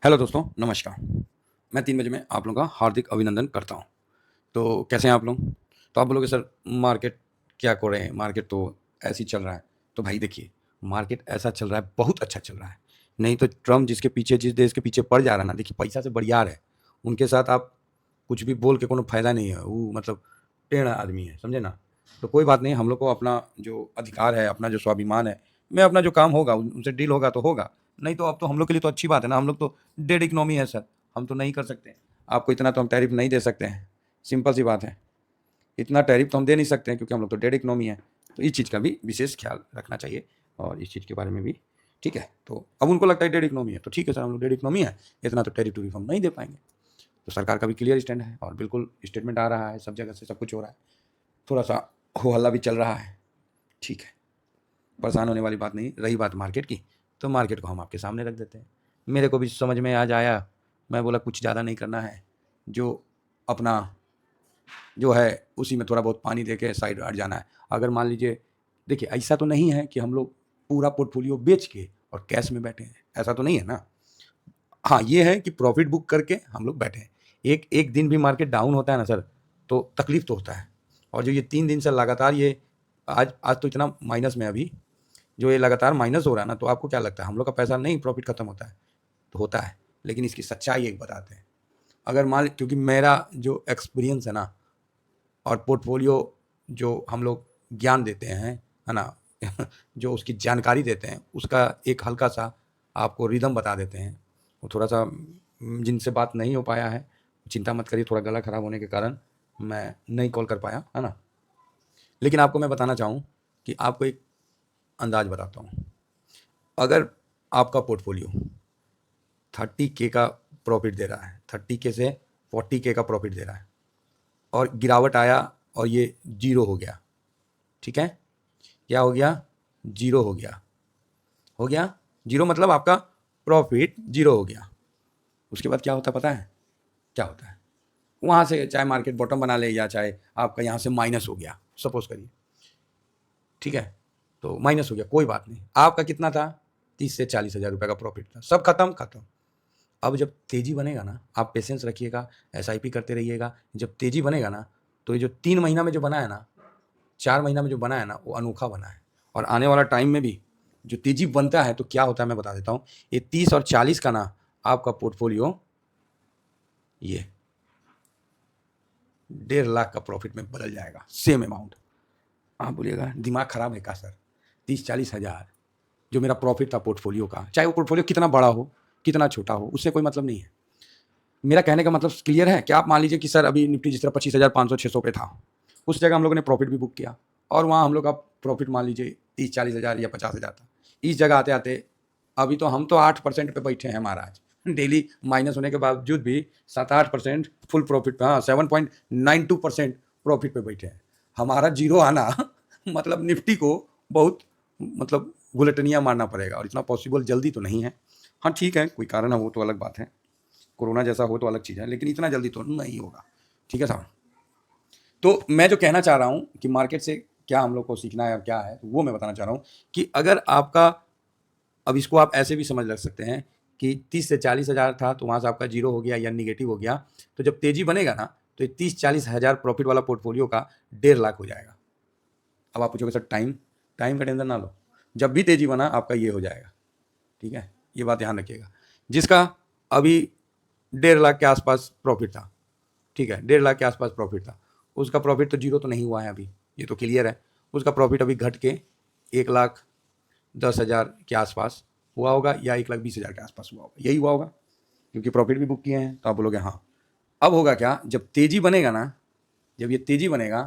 Hello दोस्तों, नमस्कार। मैं 3 बजे में आप लोगों का हार्दिक अभिनंदन करता हूँ। तो कैसे हैं आप लोग? तो आप बोलोगे सर मार्केट क्या कर रहे हैं? मार्केट तो ऐसे ही चल रहा है। तो भाई देखिए, मार्केट ऐसा चल रहा है, बहुत अच्छा चल रहा है। नहीं तो ट्रम्प जिस देश के पीछे पड़ जा रहा है ना, देखिए पैसा से बरियार है। उनके साथ आप कुछ भी बोल के कोनो फ़ायदा नहीं है। वो मतलब टेढ़ा आदमी है, समझे ना? तो कोई बात नहीं, हम लोग को अपना जो अधिकार है, अपना जो स्वाभिमान है, में अपना जो काम होगा उनसे डील होगा तो होगा। नहीं तो अब तो हम लोग के लिए तो अच्छी बात है ना, हम लोग तो डेड इकोनॉमी है सर, हम तो नहीं कर सकते। आपको इतना तो हम टैरिफ नहीं दे सकते हैं, सिंपल सी बात है। इतना टैरिफ तो हम दे नहीं सकते हैं क्योंकि हम लोग तो डेड इकोनॉमी है। तो इस चीज़ का भी विशेष ख्याल रखना चाहिए और इस चीज़ के बारे में भी ठीक है। तो अब उनको लगता है डेड इकोनॉमी है, तो ठीक है सर, हम लोग डेड इकोनॉमी है, इतना तो टैरिफ टूरिफ हम नहीं दे पाएंगे। तो सरकार का भी क्लियर स्टैंड है और बिल्कुल स्टेटमेंट आ रहा है, सब जगह से सब कुछ हो रहा है। थोड़ा सा हो हल्ला भी चल रहा है, ठीक है, परेशान होने वाली बात नहीं। रही बात मार्केट की, तो मार्केट को हम आपके सामने रख देते हैं। मेरे को भी समझ में आज आया, मैं बोला कुछ ज़्यादा नहीं करना है, जो अपना जो है उसी में थोड़ा बहुत पानी दे के साइड हट जाना है। अगर मान लीजिए, देखिए ऐसा तो नहीं है कि हम लोग पूरा पोर्टफोलियो बेच के और कैश में बैठे हैं, ऐसा तो नहीं है ना। हाँ, ये है कि प्रॉफिट बुक करके हम लोग बैठे हैं। एक एक दिन भी मार्केट डाउन होता है ना सर, तो तकलीफ तो होता है। और जो ये 3 दिन से लगातार ये आज आज तो इतना माइनस में अभी जो ये लगातार माइनस हो रहा है ना, तो आपको क्या लगता है हम लोग का पैसा नहीं प्रॉफिट खत्म होता है? तो होता है, लेकिन इसकी सच्चाई एक बताते हैं। अगर मान क्योंकि मेरा जो एक्सपीरियंस है ना और पोर्टफोलियो जो हम लोग ज्ञान देते हैं, है ना? जो उसकी जानकारी देते हैं, उसका एक हल्का-सा आपको रिदम बता देते हैं। वो थोड़ा-सा जिनसे बात नहीं हो पाया है, चिंता मत करिए, थोड़ा गला खराब होने के कारण मैं नहीं कॉल कर पाया, है ना? लेकिन आपको मैं बताना चाहूँ कि आपको एक अंदाज़ बताता हूँ। अगर आपका पोर्टफोलियो 30K का प्रॉफिट दे रहा है, 30K से 40K का प्रॉफिट दे रहा है और गिरावट आया और ये ज़ीरो हो गया, ठीक है? क्या हो गया? ज़ीरो हो गया। हो गया? ज़ीरो मतलब आपका प्रॉफिट ज़ीरो हो गया। उसके बाद क्या होता है पता है? क्या होता है? वहाँ से चाहे मार्केट बॉटम बना ले या चाहे आपका यहाँ से माइनस हो गया, सपोज़ करिए, ठीक है? तो माइनस हो गया, कोई बात नहीं। आपका कितना था? 30 से 40 हज़ार रुपये का प्रॉफिट था। सब खत्म, खत्म। अब जब तेज़ी बनेगा ना, आप पेशेंस रखिएगा, एसआईपी करते रहिएगा। जब तेज़ी बनेगा ना, तो ये जो 3 महीना में जो बना है ना, 4 महीना में जो बना है ना, वो अनोखा बना है। और आने वाला टाइम में भी जो तेज़ी बनता है तो क्या होता है मैं बता देता हूँ। ये 30 और 40 का ना आपका पोर्टफोलियो ये 1.5 लाख का प्रॉफिट में बदल जाएगा, सेम अमाउंट। आप बोलिएगा दिमाग खराब है क्या सर? 30-40 हज़ार जो मेरा प्रॉफिट था पोर्टफोलियो का, चाहे वो पोर्टफोलियो कितना बड़ा हो, कितना छोटा हो, उससे कोई मतलब नहीं है। मेरा कहने का मतलब क्लियर है कि आप मान लीजिए कि सर अभी निफ्टी जिस तरह 25,500-600 पे था, उस जगह हम लोगों ने प्रॉफिट भी बुक किया और वहाँ हम लोग का प्रॉफिट मान लीजिए 30-40 हज़ार या 50 हज़ार था। इस जगह आते आते अभी तो हम तो 8% पे बैठे हैं महाराज। डेली माइनस होने के बावजूद भी 7-8% फुल प्रॉफिट, हाँ 7.92% प्रॉफिट पे बैठे हैं। हमारा जीरो आना मतलब निफ्टी को बहुत मतलब गुलटनिया मारना पड़ेगा और इतना पॉसिबल जल्दी तो नहीं है। हाँ ठीक है, कोई कारण है वो तो अलग बात है, कोरोना जैसा हो तो अलग चीज़ है, लेकिन इतना जल्दी तो नहीं होगा, ठीक है साहब। तो मैं जो कहना चाह रहा हूँ कि मार्केट से क्या हम लोग को सीखना है और क्या है, तो वो मैं बताना चाह रहा हूँ कि अगर आपका, अब इसको आप ऐसे भी समझ रख सकते हैं कि 30 से 40 हज़ार था तो वहाँ से आपका जीरो हो गया या निगेटिव हो गया, तो जब तेज़ी बनेगा ना तो ये 30-40 हज़ार प्रॉफिट वाला पोर्टफोलियो का 1.5 लाख हो जाएगा। अब आप पूछोगे सर टाइम, टाइम का टेंशन ना लो, जब भी तेज़ी बना आपका ये हो जाएगा, ठीक है? ये बात ध्यान रखिएगा। जिसका अभी 1.5 लाख के आसपास प्रॉफिट था, ठीक है, 1.5 लाख के आसपास प्रॉफिट था, उसका प्रॉफिट तो जीरो तो नहीं हुआ है अभी, ये तो क्लियर है। उसका प्रॉफिट अभी घट के 1,10,000 के आसपास हुआ होगा या 1,20,000 के आसपास हुआ होगा, यही हुआ होगा क्योंकि प्रॉफिट भी बुक किए हैं। तो आप बोलोगे हाँ। अब होगा क्या, जब तेज़ी बनेगा ना, जब ये तेज़ी बनेगा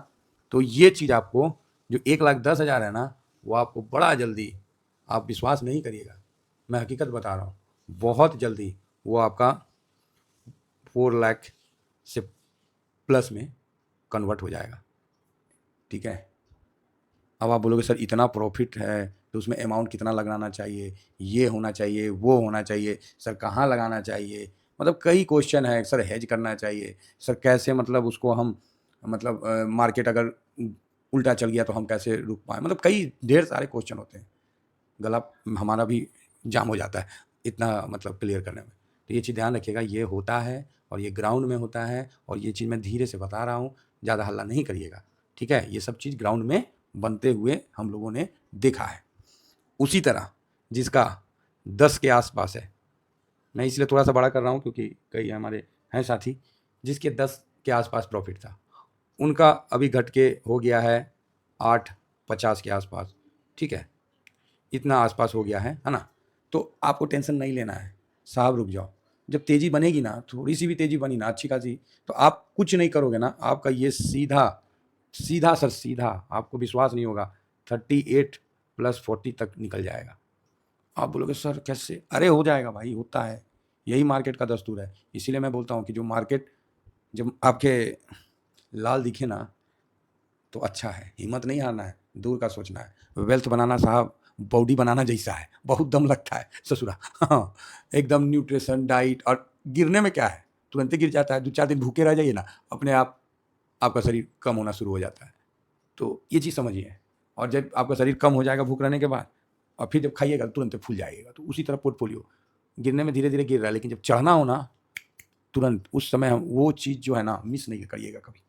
तो ये चीज़ आपको जो 1,10,000 है ना, वो आपको बड़ा जल्दी, आप विश्वास नहीं करिएगा, मैं हकीकत बता रहा हूँ, बहुत जल्दी वो आपका 4 लाख से प्लस में कन्वर्ट हो जाएगा, ठीक है? अब आप बोलोगे सर इतना प्रॉफिट है तो उसमें अमाउंट कितना लगाना चाहिए, ये होना चाहिए, वो होना चाहिए, सर कहाँ लगाना चाहिए, मतलब कई क्वेश्चन है। सर हेज करना चाहिए, सर कैसे मतलब उसको हम मतलब मार्केट अगर उल्टा चल गया तो हम कैसे रुक पाएँ, मतलब कई ढेर सारे क्वेश्चन होते हैं। गला हमारा भी जाम हो जाता है इतना मतलब क्लियर करने में, तो ये चीज़ ध्यान रखिएगा, ये होता है और ये ग्राउंड में होता है, और ये चीज़ मैं धीरे से बता रहा हूँ, ज़्यादा हल्ला नहीं करिएगा, ठीक है। ये सब चीज़ ग्राउंड में बनते हुए हम लोगों ने देखा है। उसी तरह जिसका 10 के आसपास है, मैं इसलिए थोड़ा सा बड़ा कर रहा हूँ क्योंकि कई हमारे हैं साथी जिसके 10 के आसपास प्रॉफिट था, उनका अभी घट के हो गया है 8.50 के आसपास, ठीक है, इतना आसपास हो गया है ना। तो आपको टेंशन नहीं लेना है साहब, रुक जाओ। जब तेज़ी बनेगी ना, थोड़ी सी भी तेज़ी बनी ना अच्छी खासी, तो आप कुछ नहीं करोगे ना, आपका ये सीधा सीधा सर सीधा, आपको विश्वास नहीं होगा, 38 + 40 तक निकल जाएगा। आप बोलोगे सर कैसे? अरे हो जाएगा भाई, होता है, यही मार्केट का दस्तूर है। इसीलिए मैं बोलता हूँ कि जो मार्केट जब आपके लाल दिखे ना तो अच्छा है, हिम्मत नहीं हारना है, दूर का सोचना है। वेल्थ बनाना साहब बॉडी बनाना जैसा है, बहुत दम लगता है ससुरा। हाँ, एकदम न्यूट्रिशन डाइट, और गिरने में क्या है, तुरंत ही गिर जाता है, 2-4 दिन भूखे रह जाइए ना, अपने आप आपका शरीर कम होना शुरू हो जाता है। तो ये चीज़ समझिए, और जब आपका शरीर कम हो जाएगा भूख रहने के बाद, और फिर जब खाइएगा तुरंत फूल जाइएगा। तो उसी तरह पोर्टफोलियो गिरने में धीरे धीरे गिर रहा है, लेकिन जब चढ़ना हो ना तुरंत, उस समय हम वो चीज़ जो है ना मिस नहीं करिएगा कभी।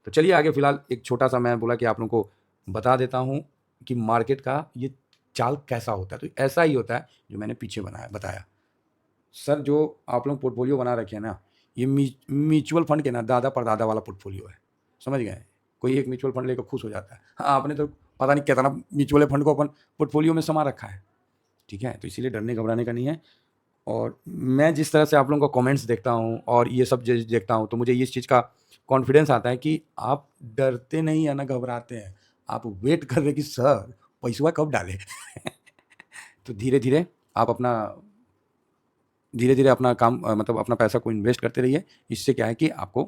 तो चलिए आगे, फिलहाल एक छोटा सा मैं बोला कि आप लोगों को बता देता हूँ कि मार्केट का ये चाल कैसा होता है। तो ऐसा ही होता है जो मैंने पीछे बताया। सर जो आप लोग पोर्टफोलियो बना रखे हैं ना, ये म्यूचुअल फंड के ना दादा परदादा वाला पोर्टफोलियो है, समझ गए। कोई एक म्यूचुअल फंड लेकर खुश हो जाता है, हाँ आपने तो पता नहीं कितना म्यूचुअल फंड को अपन पोर्टफोलियो में समा रखा है, ठीक है। तो इसीलिए डरने घबराने का नहीं है। और मैं जिस तरह से आप लोगों का कमेंट्स देखता हूँ और ये सब चीज़ देखता हूँ, तो मुझे इस चीज़ का कॉन्फिडेंस आता है कि आप डरते नहीं है ना घबराते हैं, आप वेट कर रहे कि सर पैसा कब डाले। तो धीरे धीरे अपना काम मतलब अपना पैसा को इन्वेस्ट करते रहिए। इससे क्या है कि आपको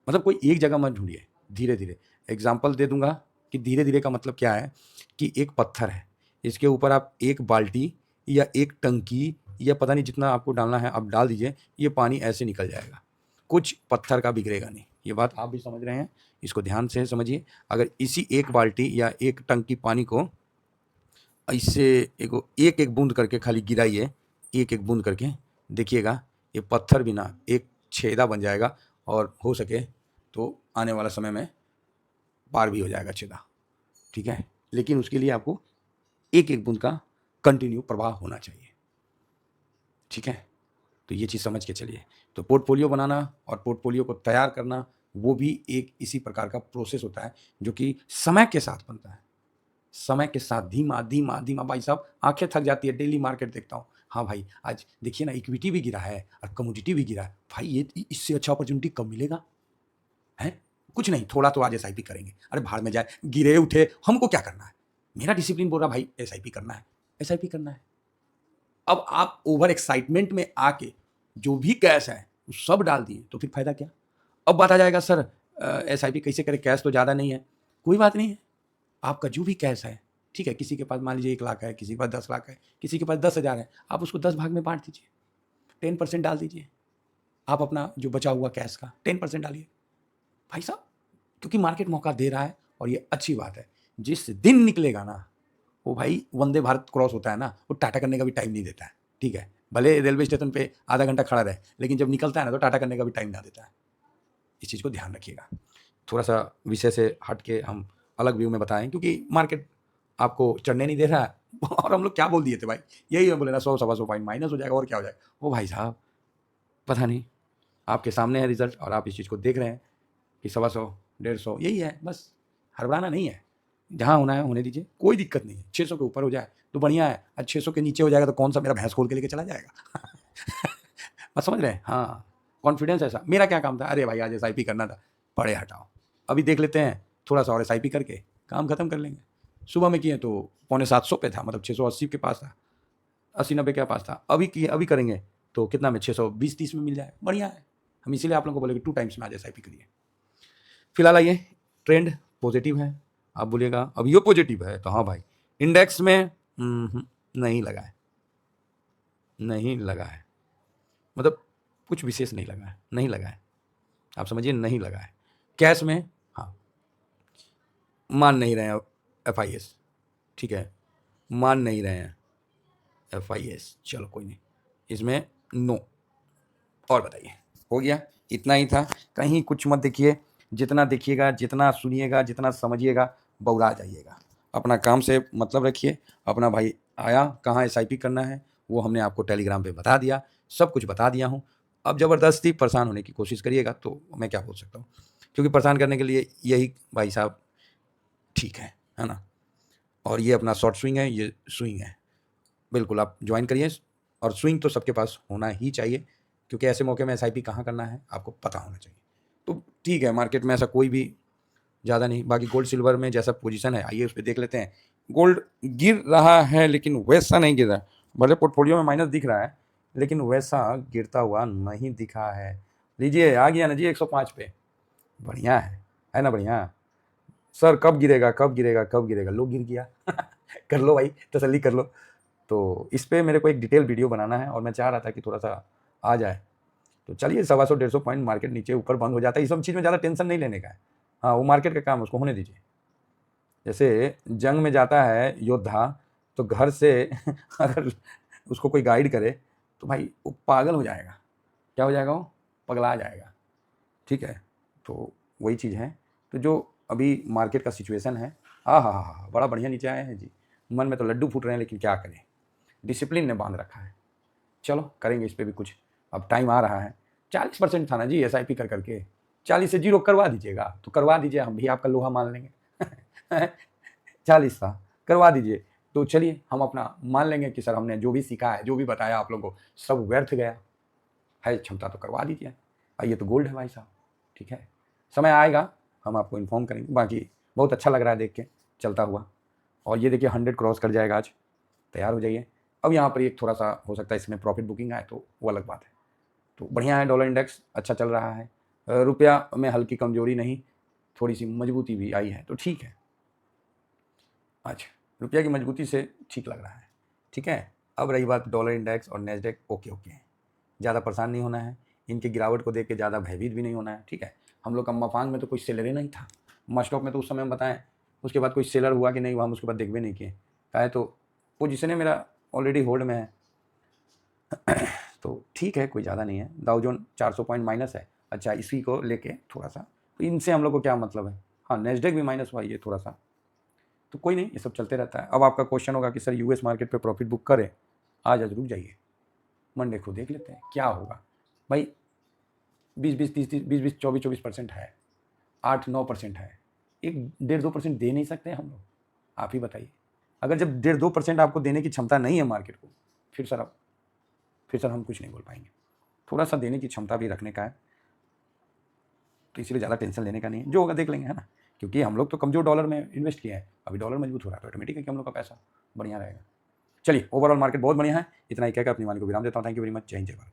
मतलब कोई एक जगह मत ढूंढिए, धीरे धीरे। एग्जाम्पल दे दूंगा कि धीरे धीरे का मतलब क्या है, कि एक पत्थर है, इसके ऊपर आप एक बाल्टी या एक टंकी या पता नहीं जितना आपको डालना है आप डाल दीजिए, ये पानी ऐसे निकल जाएगा, कुछ पत्थर का बिगड़ेगा नहीं। ये बात आप भी समझ रहे हैं, इसको ध्यान से समझिए। अगर इसी एक बाल्टी या एक टंकी पानी को इससे एक एक बूंद करके खाली गिराइए, एक एक बूंद करके, देखिएगा ये पत्थर भी ना एक छेदा बन जाएगा, और हो सके तो आने वाला समय में पार भी हो जाएगा छेदा, ठीक है। लेकिन उसके लिए आपको एक एक बूंद का कंटिन्यू प्रवाह होना चाहिए, ठीक है। तो ये चीज़ समझ के चलिए। तो पोर्टफोलियो बनाना और पोर्टफोलियो को तैयार करना, वो भी एक इसी प्रकार का प्रोसेस होता है जो कि समय के साथ बनता है। समय के साथ धीमा धीमा धीमा, भाई साहब आंखें थक जाती है, डेली मार्केट देखता हूँ, हाँ भाई आज देखिए ना इक्विटी भी गिरा है और कमोडिटी भी गिरा है, भाई ये इससे अच्छा अपॉर्चुनिटी कब मिलेगा है। कुछ नहीं, थोड़ा तो आज एसआईपी करेंगे, अरे भाड़ में जाए, गिरे उठे हमको क्या करना है, मेरा डिसिप्लिन बोल रहा भाई एसआईपी करना है, एसआईपी करना है। अब आप ओवर एक्साइटमेंट में आके जो भी कैश है वो सब डाल दिए, तो फिर फायदा क्या। अब बात आ जाएगा सर एसआईपी कैसे करें, कैश तो ज़्यादा नहीं है। कोई बात नहीं है, आपका जो भी कैश है, ठीक है, किसी के पास मान लीजिए 1 लाख है, किसी के पास 10 लाख है, किसी के पास 10,000 है, आप उसको 10 भाग में बांट दीजिए, 10% डाल दीजिए। आप अपना जो बचा हुआ कैश का 10% डालिए भाई साहब, क्योंकि मार्केट मौका दे रहा है। और ये अच्छी बात है, जिस दिन निकलेगा ना वो भाई वंदे भारत क्रॉस होता है ना, वो टाटा करने का भी टाइम नहीं देता है, ठीक है। भले रेलवे स्टेशन पे आधा घंटा खड़ा रहे, लेकिन जब निकलता है ना तो टाटा करने का भी टाइम ना देता है। इस चीज़ को ध्यान रखिएगा। थोड़ा सा विषय से हट के हम अलग व्यू में बताएं, क्योंकि मार्केट आपको चढ़ने नहीं दे रहा है। और हम लोग क्या बोल दिए थे भाई, यही हम बोले ना 100-125 पॉइंट माइनस हो जाएगा और क्या हो जाएगा। वो भाई साहब पता नहीं, आपके सामने है रिजल्ट और आप इस चीज़ को देख रहे हैं कि 125, 150 यही है, बस हड़बड़ाना नहीं है। जहाँ होना है होने दीजिए, कोई दिक्कत नहीं है। 600 के ऊपर हो जाए तो बढ़िया है, और 600 के नीचे हो जाएगा तो कौन सा मेरा भैंस खोल के लेके चला जाएगा। बस समझ रहे हैं, हाँ कॉन्फिडेंस ऐसा। मेरा क्या काम था, अरे भाई आज एसआईपी करना था, पड़े हटाओ अभी देख लेते हैं, थोड़ा सा और एसआईपी करके काम खत्म कर लेंगे। सुबह में किए तो 650 पे था, मतलब 680 के पास था, 80-90 के पास था। अभी किए, अभी करेंगे तो कितना में 620-30 में मिल जाए, बढ़िया है। हम इसीलिए आप लोगों को बोले कि 2 टाइम्स में आज एसआईपी करिए। फिलहाल आइए, ट्रेंड पॉजिटिव है। आप बोलिएगा अब ये पॉजिटिव है, तो हाँ भाई इंडेक्स में नहीं लगा है, नहीं लगा है, मतलब कुछ विशेष नहीं लगा है, नहीं लगा है, आप समझिए नहीं लगा है। कैश में हाँ, मान नहीं रहे हैं एफआईएस, ठीक है, मान नहीं रहे हैं एफआईएस, चलो कोई नहीं, इसमें नो, और बताइए, हो गया? इतना ही था, कहीं कुछ मत देखिए, जितना देखिएगा, जितना सुनिएगा, जितना समझिएगा, बौरा जाइएगा। अपना काम से मतलब रखिए। अपना भाई आया, कहाँ एसआईपी करना है वो हमने आपको टेलीग्राम पे बता दिया, सब कुछ बता दिया हूँ। अब ज़बरदस्ती परेशान होने की कोशिश करिएगा तो मैं क्या बोल सकता हूँ, क्योंकि परेशान करने के लिए यही भाई साहब ठीक है ना? और ये अपना शॉर्ट स्विंग है, ये स्विंग है। बिल्कुल आप ज्वाइन करिए, और स्विंग तो सबके पास होना ही चाहिए, क्योंकि ऐसे मौके में एसआईपी कहाँ करना है आपको पता होना चाहिए। तो ठीक है, मार्केट में ऐसा कोई भी ज़्यादा नहीं। बाकी गोल्ड सिल्वर में जैसा पोजीशन है, आइए उस पर देख लेते हैं। गोल्ड गिर रहा है लेकिन वैसा नहीं गिर रहा है। भले पोर्टफोलियो में माइनस दिख रहा है, लेकिन वैसा गिरता हुआ नहीं दिखा है। लीजिए, आ गया ना जी 105 पे। बढ़िया है ना? बढ़िया। सर कब गिरेगा, कब गिरेगा, कब गिरेगा? लो गिर गया। कर लो भाई, तसल्ली कर लो। तो इस पे मेरे को एक डिटेल वीडियो बनाना है, और मैं चाह रहा था कि थोड़ा सा आ जाए। तो चलिए, 125-150 पॉइंट मार्केट नीचे ऊपर बंद हो जाता है, इस सब चीज़ में ज़्यादा टेंशन नहीं लेने का है। हाँ, वो मार्केट का काम है, उसको होने दीजिए। जैसे जंग में जाता है योद्धा, तो घर से अगर उसको कोई गाइड करे तो भाई वो पागल हो जाएगा। क्या हो जाएगा? वो पगला जाएगा। ठीक है, तो वही चीज़ है। तो जो अभी मार्केट का सिचुएशन है, हाँ, बड़ा बढ़िया नीचे आए हैं जी। मन में तो लड्डू फूट रहे हैं, लेकिन क्या करें, डिसिप्लिन ने बांध रखा है। चलो करेंगे इस पर भी कुछ, अब टाइम आ रहा है। 40% था ना जी एसआईपी कर करके, 40 से 0 करवा दीजिएगा तो करवा दीजिए, हम भी आपका लोहा मान लेंगे। 40 था, करवा दीजिए। तो चलिए हम अपना मान लेंगे कि सर हमने जो भी सीखा है, जो भी बताया आप लोगों को, सब व्यर्थ गया है, क्षमता तो करवा दीजिए। ये तो गोल्ड है भाई साहब। ठीक है, समय आएगा हम आपको इन्फॉर्म करेंगे। बाकी बहुत अच्छा लग रहा है देख के चलता हुआ। और ये देखिए 100 क्रॉस कर जाएगा आज, तैयार हो जाइए। अब यहाँ पर एक थोड़ा सा हो सकता है इसमें प्रॉफिट बुकिंग आए, तो वो अलग बात है। तो बढ़िया है, डॉलर इंडेक्स अच्छा चल रहा है। रुपया में हल्की कमजोरी नहीं, थोड़ी सी मजबूती भी आई है, तो ठीक है। अच्छा, रुपया की मजबूती से ठीक लग रहा है। ठीक है, अब रही बात डॉलर इंडेक्स और नेस्डेक, ओके है। ज़्यादा परेशान नहीं होना है, इनकी गिरावट को देख के ज़्यादा भयभीत भी नहीं होना है। ठीक है, हम लोग का मफांग में तो कोई सेलर ही नहीं था। मस्टॉक में तो उस समय हम बताएं, उसके बाद कोई सेलर हुआ कि नहीं हुआ हम उसके बाद देख भी नहीं किए। क्या है, तो पोजिशन मेरा ऑलरेडी होल्ड में है। तो ठीक है, कोई ज़्यादा नहीं है। डाउ जोन 400 पॉइंट माइनस है। अच्छा, इसी को लेके थोड़ा सा, तो इनसे हम लोग को क्या मतलब है। हाँ, नेस्डेक भी माइनस हुआ, ये थोड़ा सा, तो कोई नहीं, ये सब चलते रहता है। अब आपका क्वेश्चन होगा कि सर यूएस मार्केट पे प्रॉफिट बुक करें, आज रुक जाइए, मंडे को देख लेते हैं क्या होगा। भाई 20-20, 24-24% है, 8-9% है, 1-1.5-2% दे नहीं सकते हम लोग? आप ही बताइए। अगर जब 1.5-2% आपको देने की क्षमता नहीं है मार्केट को, फिर सर हम कुछ नहीं बोल पाएंगे। थोड़ा सा देने की क्षमता भी रखने का है, तो इसलिए ज़्यादा टेंशन लेने का नहीं है, जो होगा देख लेंगे, है ना? क्योंकि हम लोग तो कमजोर डॉलर में इन्वेस्ट किया है, अभी डॉलर मजबूत हो रहा है तो ऑटोमेटिक है कि हम लोग का पैसा बढ़िया रहेगा। चलिए, ओवरऑल मार्केट बहुत बढ़िया है। इतना ही कहकर अपनी वाणी को विराम देता हूँ। Thank you very much. जय हिंद, जय भारत।